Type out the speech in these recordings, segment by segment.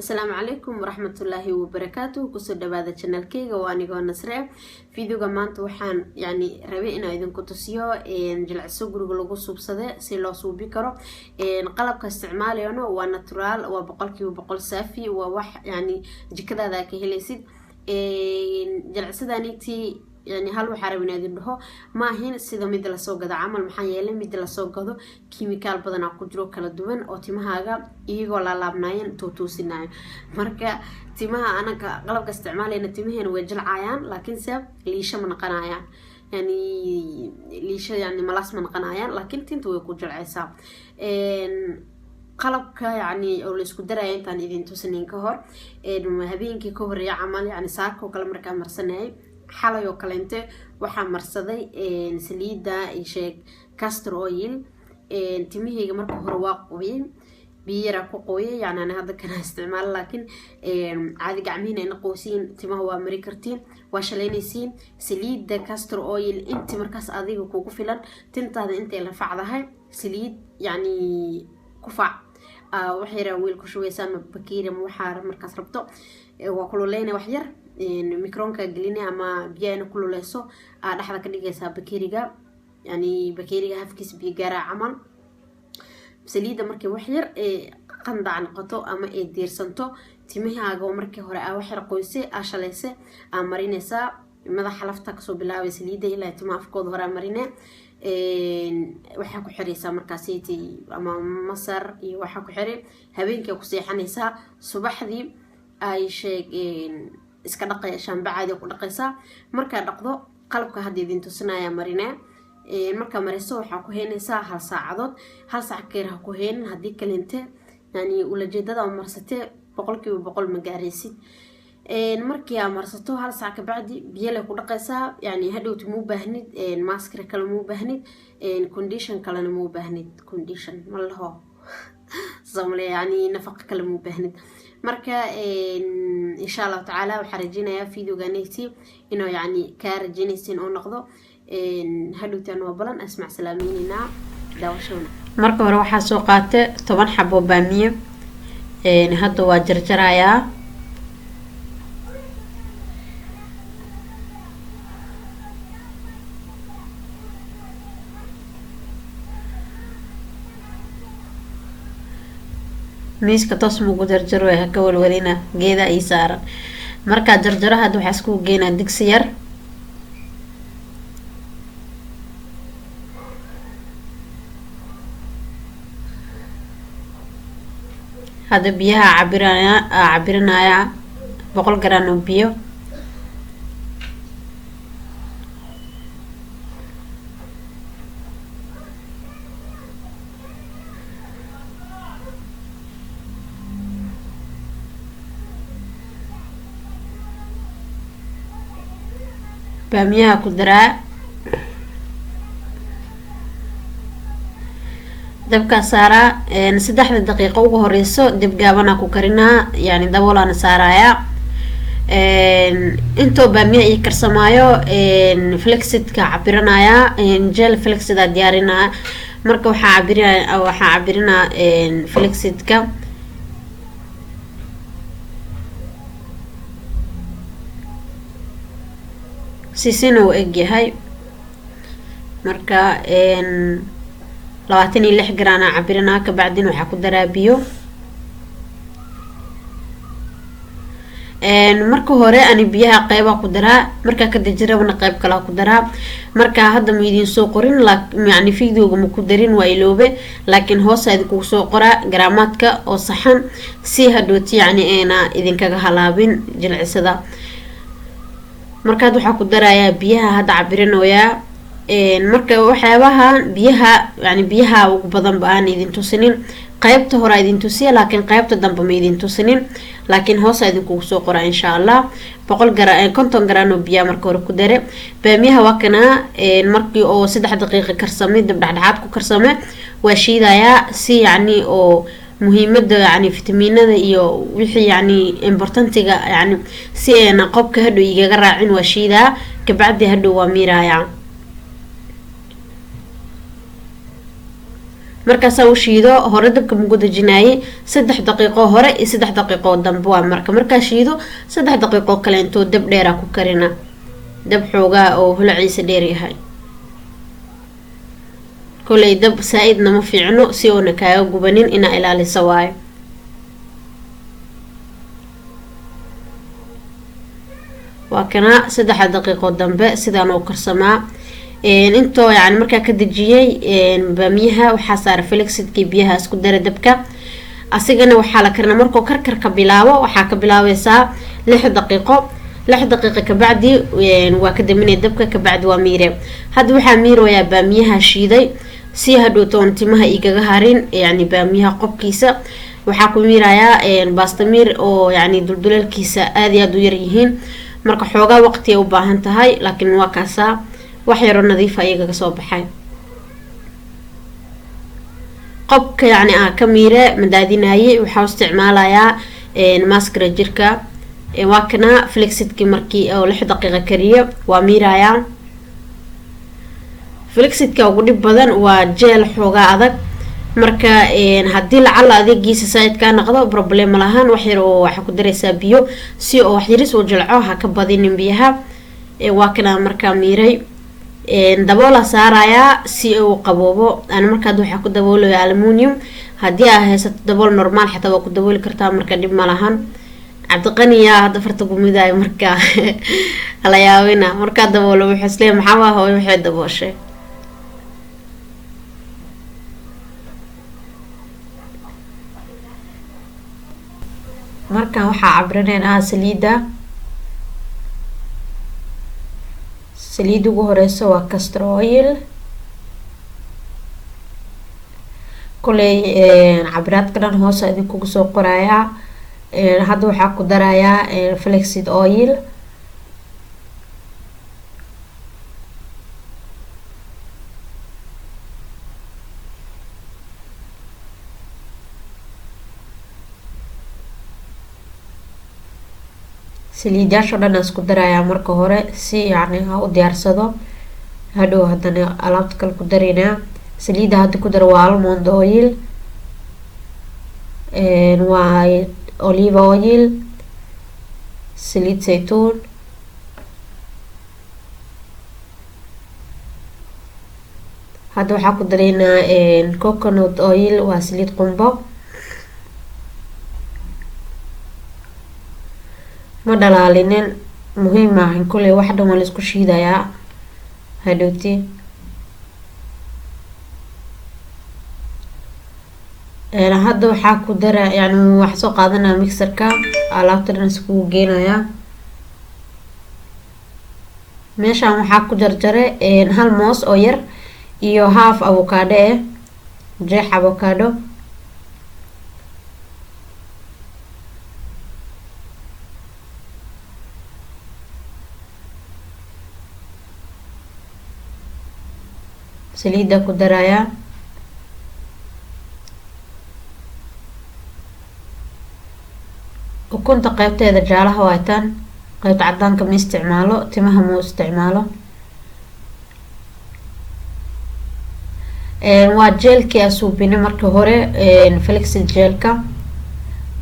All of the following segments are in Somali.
السلام عليكم ورحمة الله وبركاته. كسر دبادة channel كيغا وانيغو نسرع فيديو جمانت وحان يعني ربينا إذن كنتسيو إن جلع السوق لغو صوبصده سي لو صوبي كرو إن قلب كاستعمالي أنا وناتورال وبقلكي وبقل سافي ووح يعني جكدا ذاك هليسيد إن جلع سدانيتي يعني هل وحاربنا يدنه ما هين سيدا ميد لا soo gado camal maxaa yeelay mid la soo gado chemical badan ku jiro kala duwan oo timahaaga iyagoo la laabnaayeen tuutuusinaayo marka timaha anaga qalabka isticmaalayna timaheena way jilcaayaan laakiin se liisha ma naqanayaan yani liisha yani malaas ma naqanayaan laakiin tinta way ku jilcaysaa qalabka yani oo la isku daraya intaan idin tusinin ka hor habeenkii ka horeeya camal yani saako kala markaa marsanay حالة يوكلنته وحمرصدي سليدة إيشك كاستر أويل تميه جمرك هرواق قوي بيرقو قوي يعني أنا هذا كان استعمال لكن عادي قاعمين إن قوسين تما هو أمريكرتين وشلينيسين سليدة كاستر أويل أنت مركز أذيك وكوكو فلان تنتهي أنت اللي فعلها سليد يعني كفع وحيرة ويل كشوي سام بكير موحار مركز ربطه وكله لينا وحير ميكرونكا قليني أما بيانا كله ليسو لحظة كديجيسا بكيريجا يعني بكيريجا هفكيس بيجارة عمل سليدة مركي وحير قندا عن قطو أما دير سنتو تيميها جو مركي هراء وحير قويسي أشاليسي مارينيسا ماذا حلفتك سو بلاوي سليدة إلا تيما أفكود هراء ماريني waxaa ku xiraysaa markaasiti ama masar iyo waxaa ku xiray habeenkii ku seexanaysaa subaxdii ay sheegeen iska dhaqay shaambacaadi ku dhaqaysaa marka dhaqdo qalabka hadda idin tusinaya marina marka mariso waxaa ku heenaysaa hal saac keer ha ku heen hadii kalinte yani ula jeedada marsatee 100% ma gaaraysid markii aad marsato hal saac ka bacdi biyo la ku dhaqaysaa yani hadhowtu ma u baahnid maskara kale ma u baahnid condition kale ma u baahnid condition malaho zamle yani nafaqo kale ma u baahnid marka insha Allah taala waxa rajinaya videoganaysi inuu yani ka rajinaysin oo noqdo hadhowtan waa balan asmac salaaminina daawashona marka hore waxa soo qaatay 10 xabo baamiye hadda waa jarjarayaa miiska toos mugu jarjaro ee ka walwalina geeda ay saaran marka jarjaro hada waxa isku geena digsi yar hada biyaha cabiranaya 100 gram oo biyo baamiyaha ku daraa dabka saara 3 daqiiqo ugu horeyso dib gaabana ku karinaa yani daboolana saaraya into baamiyaha ay karsamaayo flexidka cabiranaya gel flexida diyaarina marka waxa cabirina flexidka سيسينا وإجهاي مركا 26 جرام عبرنا كبعدين وحكو درابيو marka hore ani biyaha qayba ku daraa marka ka dajirabna qayb kala ku daraa marka hadda ma idin soo qorin yani fiidooga ma ku darin waa iloobe laakiin hoosaadi ku soo qoraa garaamaadka oo saxan si hadhooti yani eena idin kaga halaabin jilcisada markaad waxa ku darayaa biyaha hada cabirinoya marka waxyaabaha biyaha ugu badan baan idin tusinin qaybta hore idin tusiya laakiin qaybta dambe ma idin tusinin laakiin hoos idin ku soo qoraa insha Allah 50 gram oo biyo marka hore ku dare baamiyaha waa kana markii oo 3 daqiiqo karsamay dib dhaxdhaxaad ku karsamay waa shiidaya si yani oo muhiimada yani fitamiinada iyo wixii yani importantiga yani si aan qobka hadhow igaga raacin waa shiida ka bacdi hadhow waa miiraya markaas uu shiido hore dabka mugu dajinaayay 3 daqiiqo hore iyo 3 daqiiqo dambe waa marka shiido 3 daqiiqo kale intuu dab dheer ku karina dab xoogaa oo hulaciisa dheer yahay kulay dab saaidna ma fiicno si oo nakaaga gubanin ina ilaaliso waayo waa kana 3 daqiiqo dambe sidaan oo karsamaa intoo yani markaa ka dajiyay baamiyaha waxa saar flexidkii biyaha isku dara dabka asigana waxa la karina markoo karkarka bilaabo waxa ka bilaabaysaa 6 daqiiqo ka bacdi waa ka daminay dabka ka bacdi waa miire hadda waxa miirooyaa baamiyaha shiiday si hadhow toontimaha igaga harin yani baamiyaha qobkiisa waxa ku miirayaa baastamir oo yani dulduleelkiisa aad iyo aad u yar yihiin marka xoogaa waqti ay u baahan tahay laakiin waa kaasa wax yar oo nadiif ah iyaga soo baxay qobka yani ka miire madaadinayay waxa isticmaalayaa maskara jirka waa kana flexidki markii oo 6 daqiiqo kariyo waa miirayaa flexidka ugu dhib badan waa jeel xoogaa adag marka hadii lacala adeegiisa saaid ka noqdo problem lahaan wax yar oo waxa ku dareysaa biyo si oo wax yaris oo jilco ha ka badinin biyaha waa kana marka miiray daboola saaraya si uu qaboobo aan marka waxa ku daboolaya aluminum hadii ay haysato dabool normal xataa waa ku dabooli kartaa marka dib ma lahan cabdiqaniya hada farta gumiday marka la yaawina marka daboolo wuxuu isleeyahay maxaa hooyo waxay dabooshay marka waxa cabranayna saliid ugu horeyso waa castor oil kulay cabraadka dhan hoos idinku soo qoraya hadda waxa ku darayaa flaxseed oil saliidaasho dhan isku darayaa marka hore si yani u diyaarsado hadhow hadana alaabta kale ku dareynaa saliida hadda ku dar waa almond oil waa olive oil saliid saytuun hadda waxaa ku dareynaa coconut oil waa saliid qumbo ma dhalaalinin muhiim ah in kulay wax dhan la isku shiidayaa hadhowti hadda waxaa ku dara yani wax soo qaadanaa mixerka alaabta dhan isku geenaya meeshaan waxaa ku jarjare hal moos oo yar iyo half avocado jeex avocado saliida ku daraya ukunta qaybteeda jaalaha waaytaan qaybta cadaanka ma isticmaalo timaha ma isticmaalo waa jeelkii asuubine markii hore flexid jeelka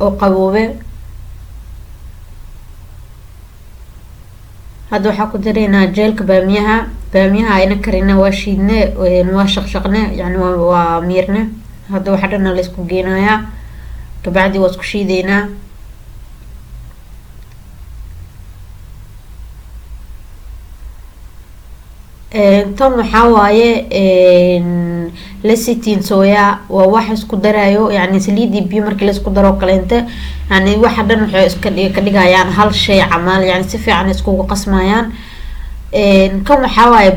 oo qaboobe hadda waxaa ku dareynaa jeelka baamiyaha ayna karina waa shiidne waa shaqshaqne yani waa miirne hadda waxa dhan la isku geenayaa kabacdi waa isku shiideynaa tan waxaa waaye lecithin soya waa wax isku darayo yani saliid iyo biyo markii la isku daro kaleente yani waxa dhan waxay iska dhigayaan hal shay camal yani si fiican iskugu qasmayaan kan waxaa waaye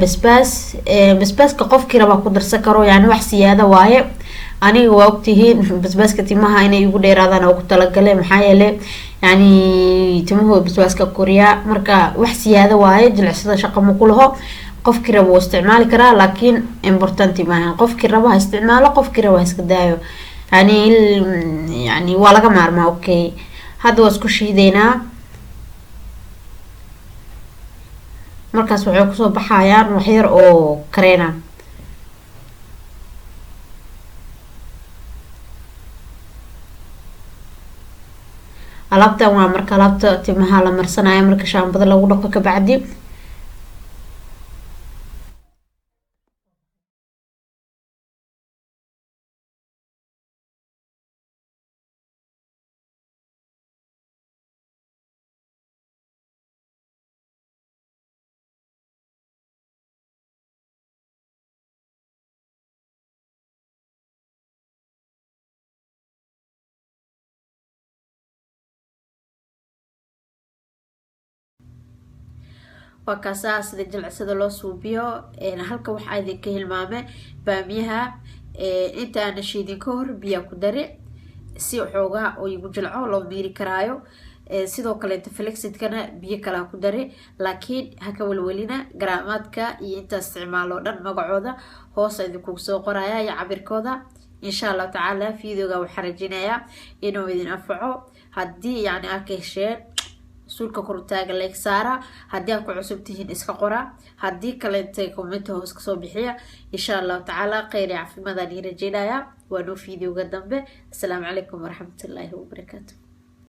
basbaaska qofkii raba ku darsan karo yani wax siyaada waaye aniga waa ogtihiin basbaaska timaha inay igu dheeraadaan ugu talagale maxaa yeelay yani timuhu basbaaska koriyaa marka wax siyaada waaye jilicsada shaqo ma ku laho qofkii raba wuu isticmaali karaa laakiin important maahan qofkii raba ha isticmaalo qofkii raba ha iska daayo yani waa laga maarmaa okay hadda waa isku shiideynaa markaas waxay kusoo baxayaan wax yar oo kareena alaabtan waa marka alaabta timaha la marsanayo marka shaambada lagu dhaqo ka bacdi. وكاسا سيدا جلعسدا لو سوبيو halka waxa idinka hilmaame baamiyaha inta aan shiidin ka hor biyo ku dare si xoogaa oo igu jilco loo miiri karaayo sidoo kale inta flexidkana biyo kala ku dare laakiin haka walwalina garaamaadka iyo inta isticmaalo dhan magacooda hoos idinku soo qoraya iyo cabirkooda insha Allah taala fiidiyoga waxa rajinaya inuu idin anfaco hadii yani aad ka hesheen sulka kortaaga like saara hadii aad ku cusub tihiin iska qora hadii kale intay comment hoos ka soo bixiya insha Allah taala khayr iyo caafimaad aan rajinaya waa noo fiidiyoga dambe. Assalaamu calaykum waraxmatullaahi wabarakaatuh.